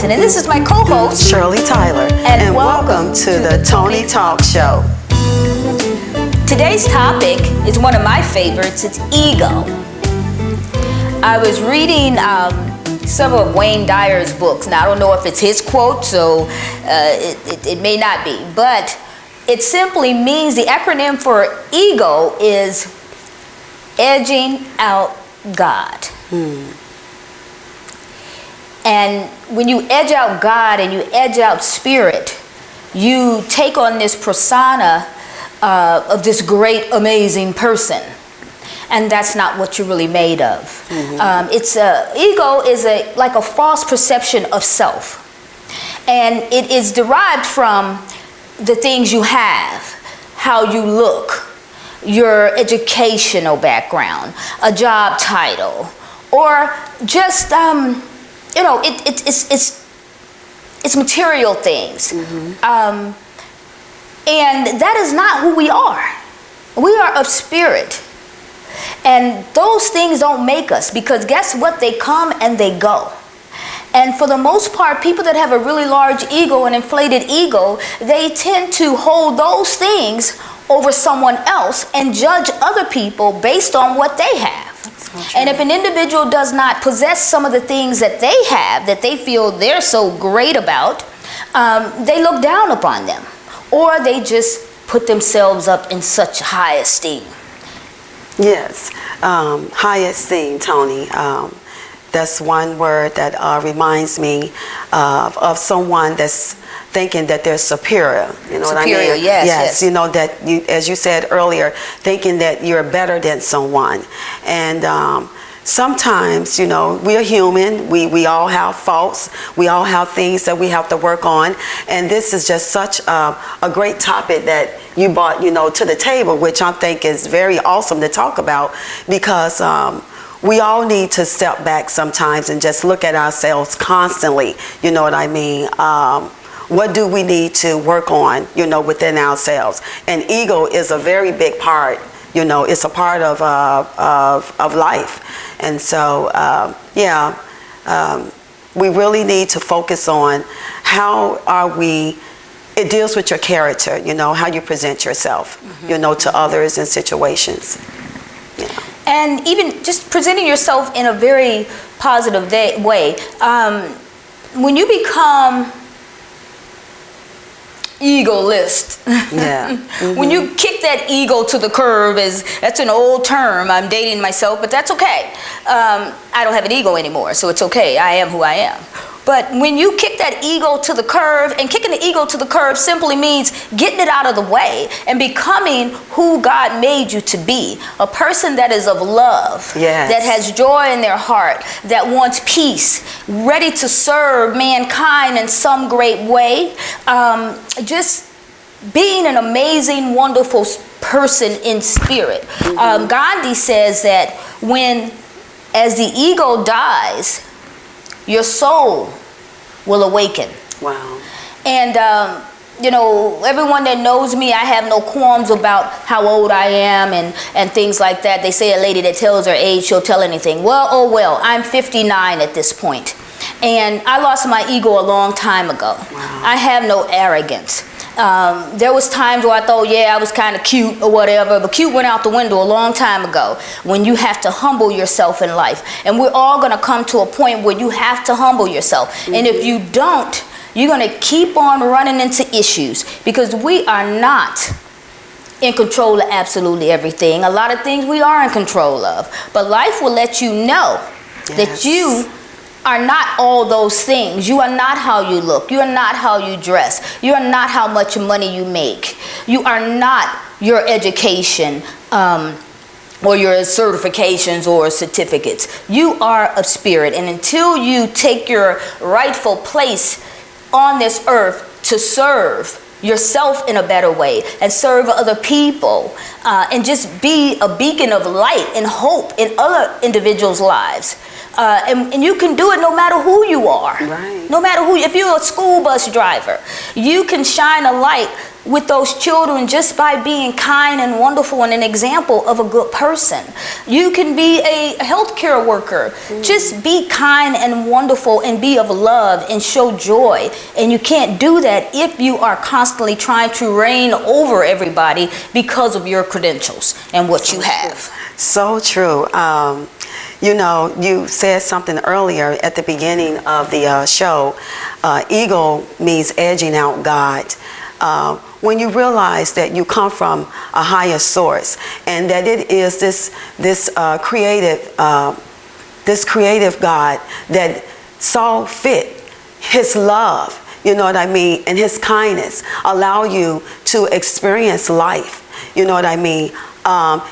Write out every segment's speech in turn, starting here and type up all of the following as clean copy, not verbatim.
And this is my co-host, Shirley Tyler. And welcome to the Toni Talks Show. Today's topic is one of my favorites. It's ego. I was reading some of Wayne Dyer's books. Now, I don't know if it's his quote, so it may not be. But it simply means, the acronym for ego is edging out God. And when you edge out God and you edge out spirit, you take on this persona of this great, amazing person. And that's not what you're really made of. Ego is like a false perception of self. And it is derived from the things you have, how you look, your educational background, a job title, or just it's material things. And that is not who we are. We are of spirit. And those things don't make us, because guess what? They come and they go. And for the most part, people that have a really large ego, an inflated ego, they tend to hold those things over someone else and judge other people based on what they have. And if an individual does not possess some of the things that they have, that they feel they're so great about, they look down upon them, or they just put themselves up in such high esteem. Yes, high esteem, Toni. That's one word that reminds me of someone that's thinking that they're superior. You know superior, what I mean? Yes. You know, that you, as you said earlier, thinking that you're better than someone. And sometimes, you know, we're human. We all have faults. We all have things that we have to work on. And this is just such a great topic that you brought, you know, to the table, which I think is very awesome to talk about, because we all need to step back sometimes and just look at ourselves constantly. You know what I mean? What do we need to work on, you know, within ourselves? And ego is a very big part. You know, it's a part of life. And so, we really need to focus on how are we. It deals with your character, you know, how you present yourself, you know, to others and situations. Yeah. And even just presenting yourself in a very positive way. When you become egolist, when you kick that ego to the curb, that's an old term. I'm dating myself, but that's okay. I don't have an ego anymore, so it's okay. I am who I am. But when you kick that ego to the curb, and kicking the ego to the curb simply means getting it out of the way and becoming who God made you to be. A person that is of love, that has joy in their heart, that wants peace, ready to serve mankind in some great way. Just being an amazing, wonderful person in spirit. Gandhi says that as the ego dies, your soul will awaken. Wow. And, you know, everyone that knows me, I have no qualms about how old I am and things like that. They say a lady that tells her age, she'll tell anything. Well, oh well, I'm 59 at this point. And I lost my ego a long time ago. Wow. I have no arrogance. There was times where I thought, I was kind of cute or whatever, but cute went out the window a long time ago, when you have to humble yourself in life. And we're all going to come to a point where you have to humble yourself. And if you don't, you're going to keep on running into issues, because we are not in control of absolutely everything. A lot of things we are in control of, but life will let you know that you are not all those things. You are not how you look. You are not how you dress. You are not how much money you make. You are not your education or your certifications or certificates. You are of spirit. And until you take your rightful place on this earth to serve yourself in a better way and serve other people and just be a beacon of light and hope in other individuals' lives, And you can do it no matter who you are. Right. No matter who, if you're a school bus driver, you can shine a light with those children just by being kind and wonderful and an example of a good person. You can be a healthcare worker. Just be kind and wonderful and be of love and show joy. And you can't do that if you are constantly trying to reign over everybody because of your credentials and what you have. So true. You know, you said something earlier at the beginning of the show. Ego means edging out God. When you realize that you come from a higher source, and that it is this creative God that saw fit His love, you know what I mean, and His kindness allow you to experience life, you know what I mean.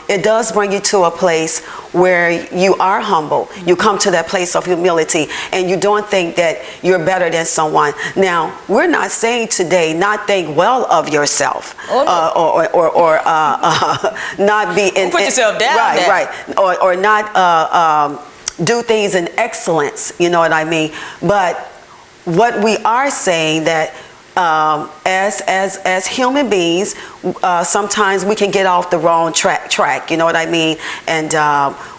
It does bring you to a place where you are humble. You come to that place of humility, and you don't think that you're better than someone. Now, we're not saying today not think well of yourself, or not be in, put yourself down. Right, or not do things in excellence. You know what I mean? But what we are saying that. As human beings, sometimes we can get off the wrong track, you know what I mean? And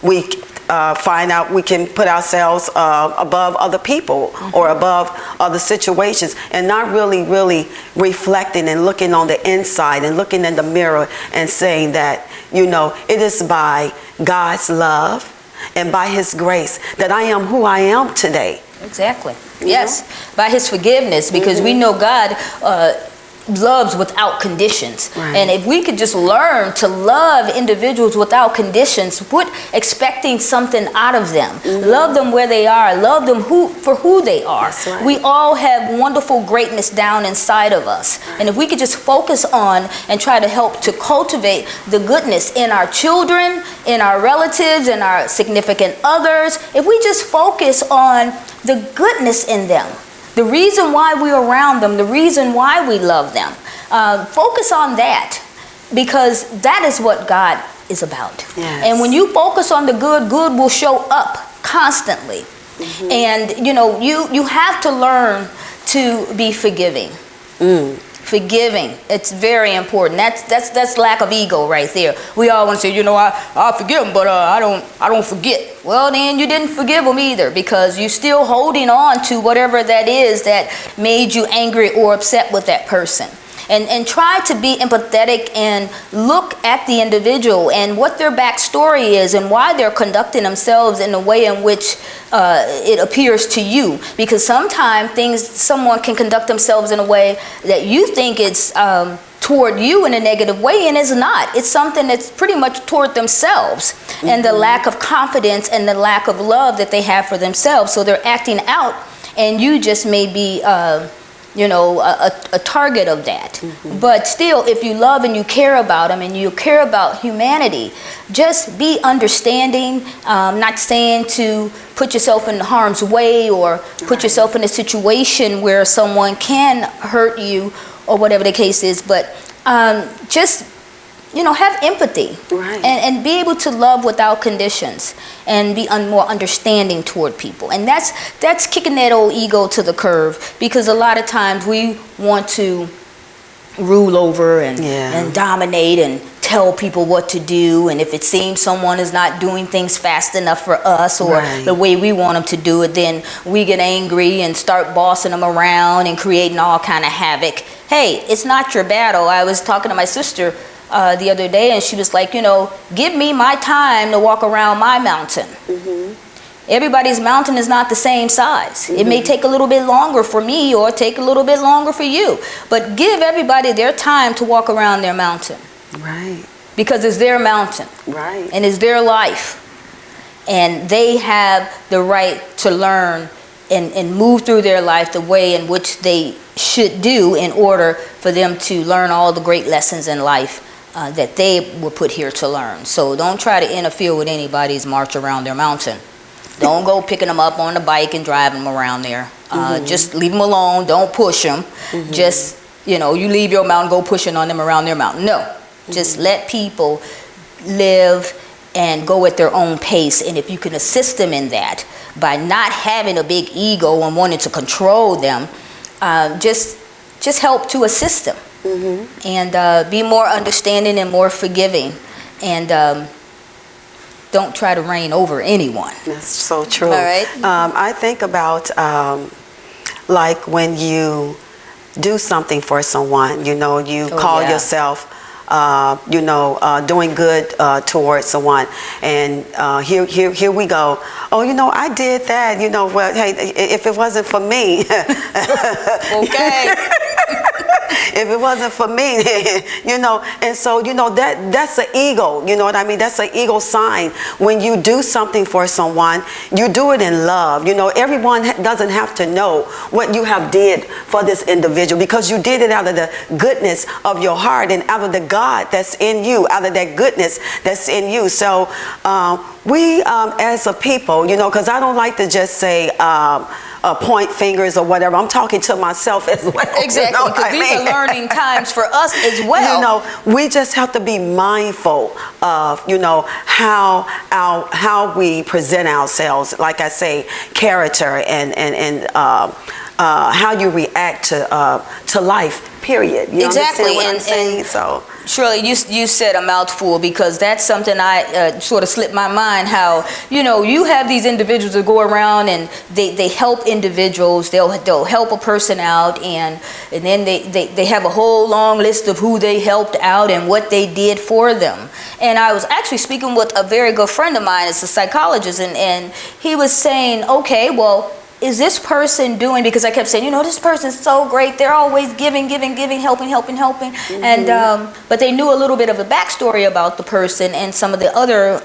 we find out we can put ourselves above other people or above other situations, and not really reflecting and looking on the inside and looking in the mirror and saying that, you know, it is by God's love and by His grace that I am who I am today. Exactly. Yes, by His forgiveness, because we know God loves without conditions. Right. And if we could just learn to love individuals without conditions, quit expecting something out of them. Love them where they are. Love them for who they are. That's right. We all have wonderful greatness down inside of us. And if we could just focus on and try to help to cultivate the goodness in our children, in our relatives, in our significant others, if we just focus on the goodness in them, the reason why we're around them, the reason why we love them. Focus on that, because that is what God is about. Yes. And when you focus on the good, good will show up constantly. And you know, you have to learn to be forgiving. Forgiving, it's very important. That's lack of ego right there. We all want to say, you know, I'll forgive them, but I don't forget. Well, then you didn't forgive them either, because you're still holding on to whatever that is that made you angry or upset with that person. And try to be empathetic and look at the individual and what their backstory is and why they're conducting themselves in the way in which it appears to you. Because sometimes someone can conduct themselves in a way that you think it's toward you in a negative way, and it's not. It's something that's pretty much toward themselves and the lack of confidence and the lack of love that they have for themselves. So they're acting out, and you just may be you know, a target of that. But still, if you love and you care about them and you care about humanity, just be understanding. Not saying to put yourself in harm's way or put yourself in a situation where someone can hurt you or whatever the case is, but just, you know, have empathy and be able to love without conditions and be more understanding toward people. And that's kicking that old ego to the curb, because a lot of times we want to rule over and dominate and tell people what to do, and if it seems someone is not doing things fast enough for us or the way we want them to do it, then we get angry and start bossing them around and creating all kind of havoc. Hey, it's not your battle. I was talking to my sister the other day, and she was like, you know, give me my time to walk around my mountain. Everybody's mountain is not the same size. It may take a little bit longer for me or take a little bit longer for you, but give everybody their time to walk around their mountain. Because it's their mountain. And it's their life. And they have the right to learn and move through their life the way in which they should do in order for them to learn all the great lessons in life that they were put here to learn. So don't try to interfere with anybody's march around their mountain. Don't go picking them up on the bike and driving them around there. Just leave them alone. Don't push them. Just, you know, you leave your mountain, go pushing on them around their mountain. No. Just let people live and go at their own pace. And if you can assist them in that by not having a big ego and wanting to control them, just help to assist them. And be more understanding and more forgiving, and don't try to reign over anyone. That's so true. All right. I think about like when you do something for someone, you know, you call yourself doing good towards someone, and here we go. Oh, you know, I did that. You know, well, hey, if it wasn't for me, Okay. if it wasn't for me, you know, and so, you know, that's an ego, you know what I mean? That's an ego sign. When you do something for someone, you do it in love. You know, everyone doesn't have to know what you have did for this individual, because you did it out of the goodness of your heart and out of the God that's in you, out of that goodness that's in you. So we as a people, you know, because I don't like to just say point fingers or whatever. I'm talking to myself as well. Exactly, because these are learning times for us as well. You know, we just have to be mindful of, you know, how we present ourselves. Like I say, character and how you react to life. Period. You Exactly, understand what I'm saying? So Shirley, you said a mouthful, because that's something I sort of slipped my mind. How, you know, you have these individuals that go around and they help individuals. They'll help a person out, and then they have a whole long list of who they helped out and what they did for them. And I was actually speaking with a very good friend of mine, it's a psychologist, and he was saying, okay, well, is this person doing, because I kept saying, you know, this person's so great, they're always giving, helping. And but they knew a little bit of a backstory about the person and some of the other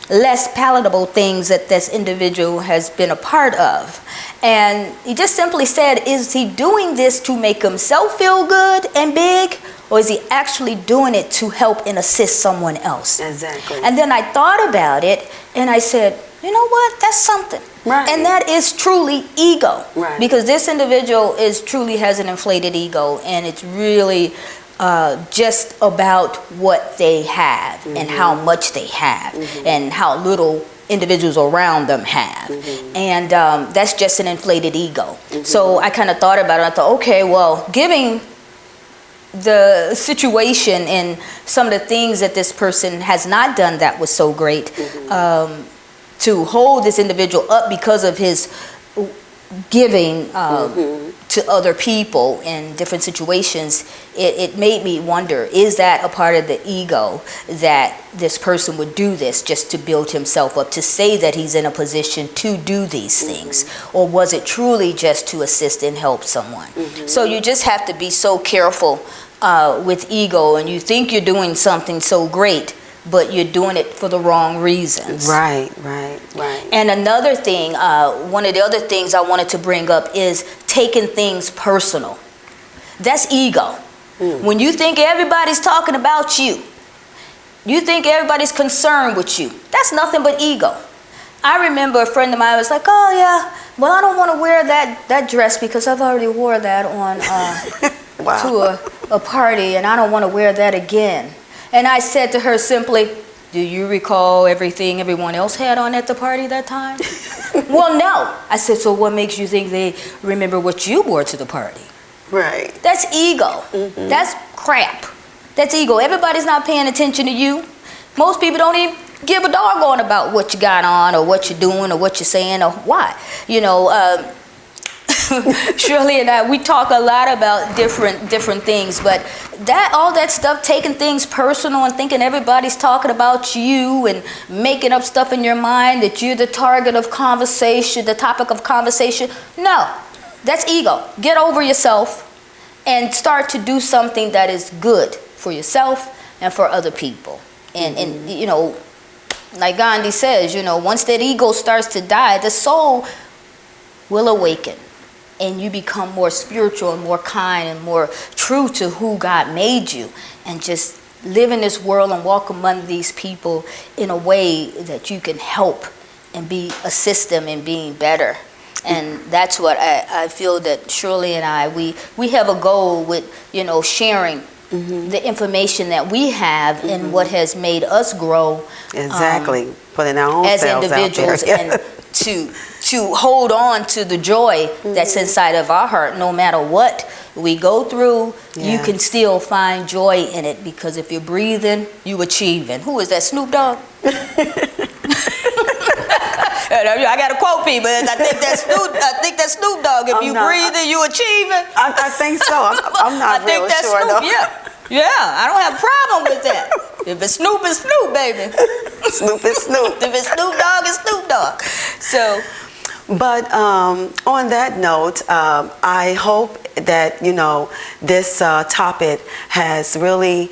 less palatable things that this individual has been a part of. And he just simply said, is he doing this to make himself feel good and big, or is he actually doing it to help and assist someone else? Exactly. And then I thought about it, and I said, you know what, that's something. Right. And that is truly ego. Right. Because this individual truly has an inflated ego, and it's really just about what they have and how much they have and how little individuals around them have. And that's just an inflated ego. So I kind of thought about it. I thought, okay, well, giving the situation and some of the things that this person has not done that was so great, to hold this individual up because of his giving to other people in different situations, it made me wonder, is that a part of the ego, that this person would do this just to build himself up, to say that he's in a position to do these things, or was it truly just to assist and help someone? So you just have to be so careful with ego, and you think you're doing something so great, but you're doing it for the wrong reasons. Right. And another thing, one of the other things I wanted to bring up is taking things personal. That's ego. When you think everybody's talking about you, you think everybody's concerned with you, that's nothing but ego. I remember a friend of mine was like, oh yeah, well, I don't want to wear that dress because I've already wore that on to a party, and I don't want to wear that again. And I said to her simply, do you recall everything everyone else had on at the party that time? Well, no. I said, so what makes you think they remember what you wore to the party? Right. That's ego. That's crap. That's ego. Everybody's not paying attention to you. Most people don't even give a doggone about what you got on or what you're doing or what you're saying or why. You know, Shirley and I, we talk a lot about different things, but all that stuff, taking things personal and thinking everybody's talking about you and making up stuff in your mind that you're the target of conversation, the topic of conversation, no, that's ego. Get over yourself and start to do something that is good for yourself and for other people. And you know, like Gandhi says, you know, once that ego starts to die, the soul will awaken. And you become more spiritual and more kind and more true to who God made you, and just live in this world and walk among these people in a way that you can help and assist them in being better. And that's what I feel that Shirley and I, we have a goal with, you know, sharing the information that we have and what has made us grow Exactly. Putting our own as selves individuals, out there. and to hold on to the joy that's inside of our heart. No matter what we go through, you can still find joy in it, because if you're breathing, you achieving. Who is that, Snoop Dogg? I got to quote people. I think that's Snoop Dogg. If you breathing, you achieving. I think so. I'm not real sure Snoop, though. Yeah, I don't have a problem with that. If it's Snoop, it's Snoop, baby. Snoop is Snoop. If it's Snoop Dogg, it's Snoop Dogg. So, but on that note, I hope that this topic has really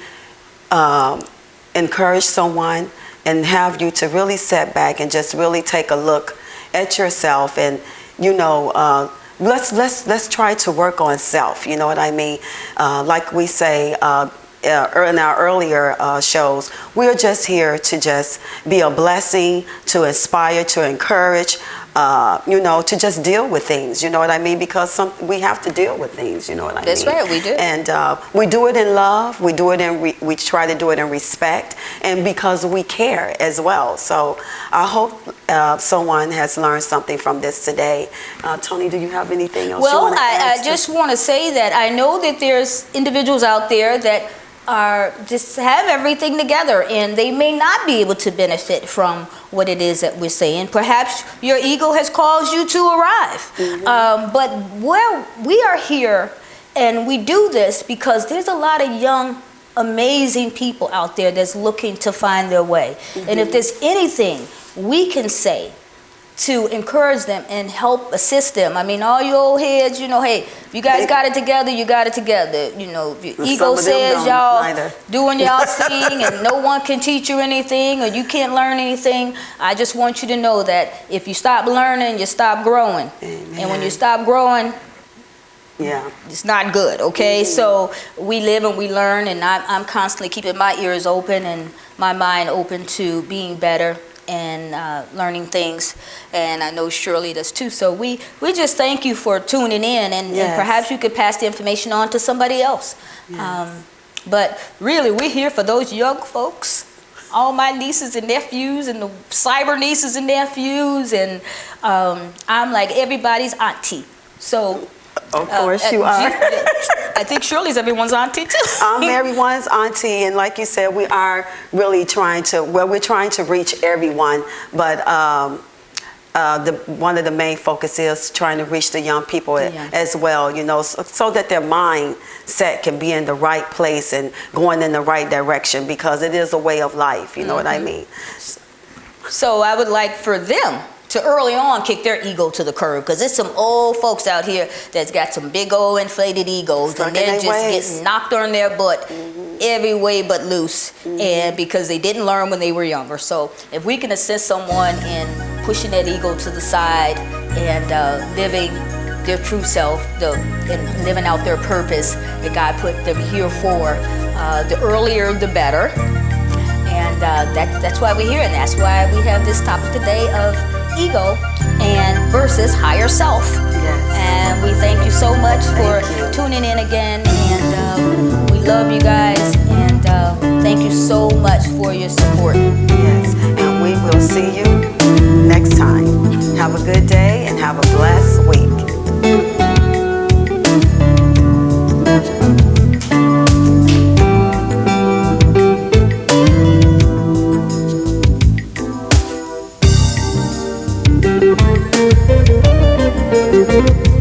encouraged someone, and have you to really sit back and just really take a look at yourself, and let's try to work on self. You know what I mean? Like we say in our earlier shows, we're just here to just be a blessing, to inspire, to encourage, to just deal with things. You know what I mean? Because we have to deal with things. You know what I mean? That's right, we do. And we do it in love. We do it we try to do it in respect, and because we care as well. So I hope someone has learned something from this today. Toni, do you have anything else you want to add? I just want to say that I know that there's individuals out there that just have everything together, and they may not be able to benefit from what it is that we're saying. Perhaps your ego has caused you to arrive. But we are here, and we do this because there's a lot of young, amazing people out there that's looking to find their way. And if there's anything we can say to encourage them and help assist them. I mean, all you old heads, hey, you guys got it together, you got it together. If your ego says y'all doing y'all thing and no one can teach you anything, or you can't learn anything, I just want you to know that if you stop learning, you stop growing. Amen. And when you stop growing, it's not good, okay? So we live and we learn, and I'm constantly keeping my ears open and my mind open to being better and learning things, and I know Shirley does too. So we just thank you for tuning in, and perhaps you could pass the information on to somebody else. But really, we're here for those young folks, all my nieces and nephews, and the cyber nieces and nephews, and I'm like everybody's auntie. So of course you are. I think Shirley's everyone's auntie too. I'm everyone's auntie, and like you said, we are really trying to reach everyone, but one of the main focus is trying to reach the young people as well, so that their mindset can be in the right place and going in the right direction, because it is a way of life, you know what I mean? So I would like for them to early on kick their ego to the curb, because there's some old folks out here that's got some big old inflated egos, and they're just getting knocked on their butt every way but loose, and because they didn't learn when they were younger. So if we can assist someone in pushing that ego to the side and living their true self, and living out their purpose that God put them here for, the earlier the better. And that's why we're here, and that's why we have this topic today of ego and versus higher self. And we thank you so much for tuning in again, and we love you guys, and thank you so much for your support. And we will see you next time. Have a good day and have a blessed week. Thank you.